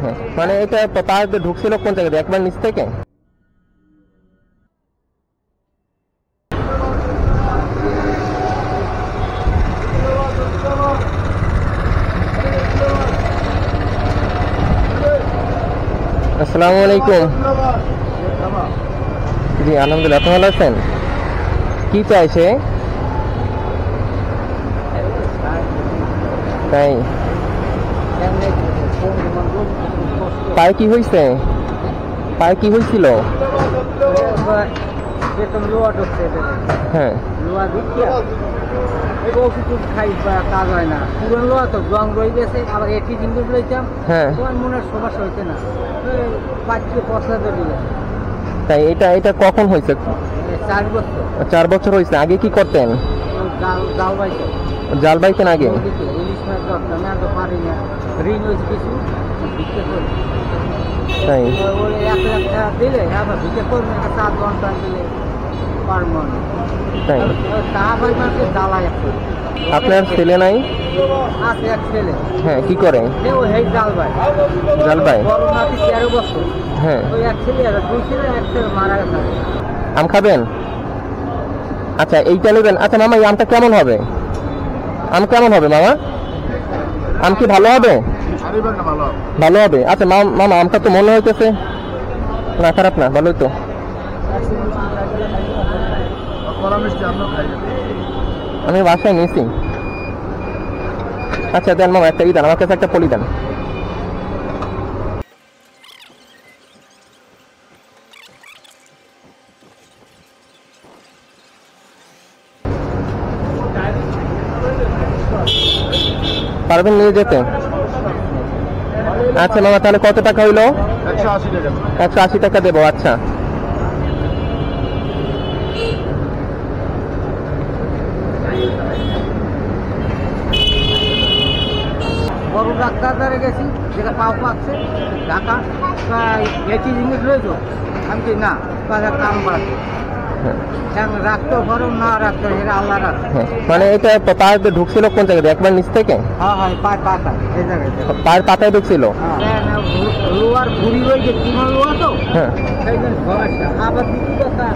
হ্যাঁ, মানে এটা পাহাড় দিয়ে ঢুকছিল কোন জায়গা দিয়ে? একবার নিচ থেকে? আসসালামু আলাইকুম। জি আলহামদুলিল্লাহ, আপনি ভালো আছেন? কি চাইছে? তাই পায়ে কি হয়েছে? পায়ে কি হয়েছিল? হ্যাঁ কাজ হয় না, পুরনো লোয়া তো জং রয়ে গেছে, আবার এটি জিনিস রয়েছিলাম। হ্যাঁ, তোমার মনের সমস্যা হইতে না, 5 বছর ধরে। তাই এটা কখন হয়েছে? 4 বছর। 4 বছর হয়েছে। আগে কি করতেন? জাল বাইতে। জাল বাইতেন আগে? ইলিশ মাছ ধরতাম, আমি তো পারি না, ঋণ হয়েছে কিছু, ভিক্ষা করি। তাই ওই 1 লাখ টাকা দিলে আবার ভিক্ষা করবেন, 7 ঘন্টা দিলে পারবো না। তাই তা ভাই মাসে জ্বালায় একটা। আপনার ছেলে নাই? আছে এক ছেলে। হ্যাঁ, কি করে? ও হেই জাল ভাই। জাল ভাই? বড় নাতি 13 বছর। হ্যাঁ, ওই এক ছেলে আর 2 ছেলে, এক ছেলে মারা গেছে। আম খাবেন? আচ্ছা এইটা নেবেন। আচ্ছা মামা, এই আমটা কেমন হবে? আম কেমন হবে মামা? আম কি ভালো হবে? ভালো হবে। আচ্ছা মামা, আমটা তো মনে হইতেছে না খারাপ না, ভালোই তো। আমি বাসায় নিয়েছি। আচ্ছা দেন মামা, একটা দেন, আমার কাছে একটা পলি দেন। পারবেন নিয়ে যেতে? আচ্ছা মামা, তাহলে কত টাকা হইলো? 180 টাকা দেবো। আচ্ছা বড় ডাক্তার গেছি, যেটা পাও পাচ্ছে ঢাকা, গেছি জিনিস রয়েছে। আমি কি না কাম বাড়াতে রাখতেও পারো, না রাখতে এটা আল্লাহ রাখতে। মানে এটা পাহাড় দিয়ে ঢুকছিল কোন জায়গা দিয়ে? একবার নিচ থেকে? হ্যাঁ হ্যাঁ, পায় পাতা এই জায়গায় পায়ের পাতায় ঢুকছিল? লোয়ার ঘুরি রয়েছে, পুরো লোয়া তো। হ্যাঁ, সেই জন্য সমস্যা। আবার দ্বিতীয় কথা,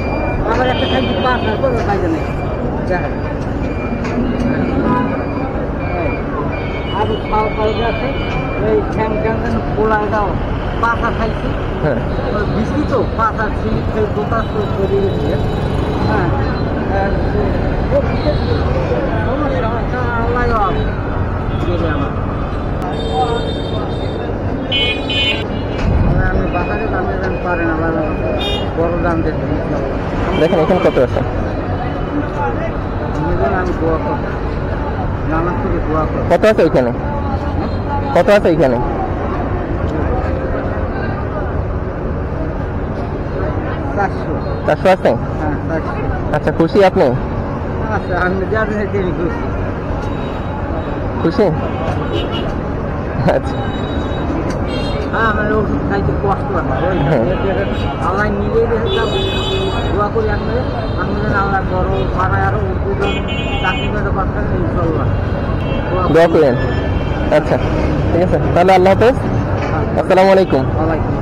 আবার একটা খাইছি পাতা কোনো কাজে নেই। আরো খাওয়া খাওয়া আছে, এই ঠ্যাং ঠ্যাং পোলায় দাও, পাতা খাইছি। হ্যাঁ, বিস্কি তো পাতা ছিঁড়ি খেয়ে দোকান করে গেছে। হ্যাঁ, আমি বাজারে দামে দাম পারে না, বড় দাম দেখে দেখেন এখানে কত আছে। আমি দোয়া করি, নামাজ থেকে দোয়া করি। কত আছে ওইখানে? কত আছে এইখানে? 400 আছে? হ্যাঁ 400। আচ্ছা, খুশি আপনি? আচ্ছা, আমি যাবেন খুশি। খুশি? আচ্ছা, হ্যাঁ, আমার ওষুধ খাইতে কষ্ট হয়। আল্লাহ নিজেই দেখেছিলাম, দোয়া করি আপনাদের আল্লাহ বড় বানায়, আরো উদ্বোধন চাকরি মেরে পাঠান ইনশাল্লাহ। দোয়া করেন। আচ্ছা ঠিক আছে, তাহলে আল্লাহ হাফেজ। আসসালামু আলাইকুম। ওয়ালাইকুম।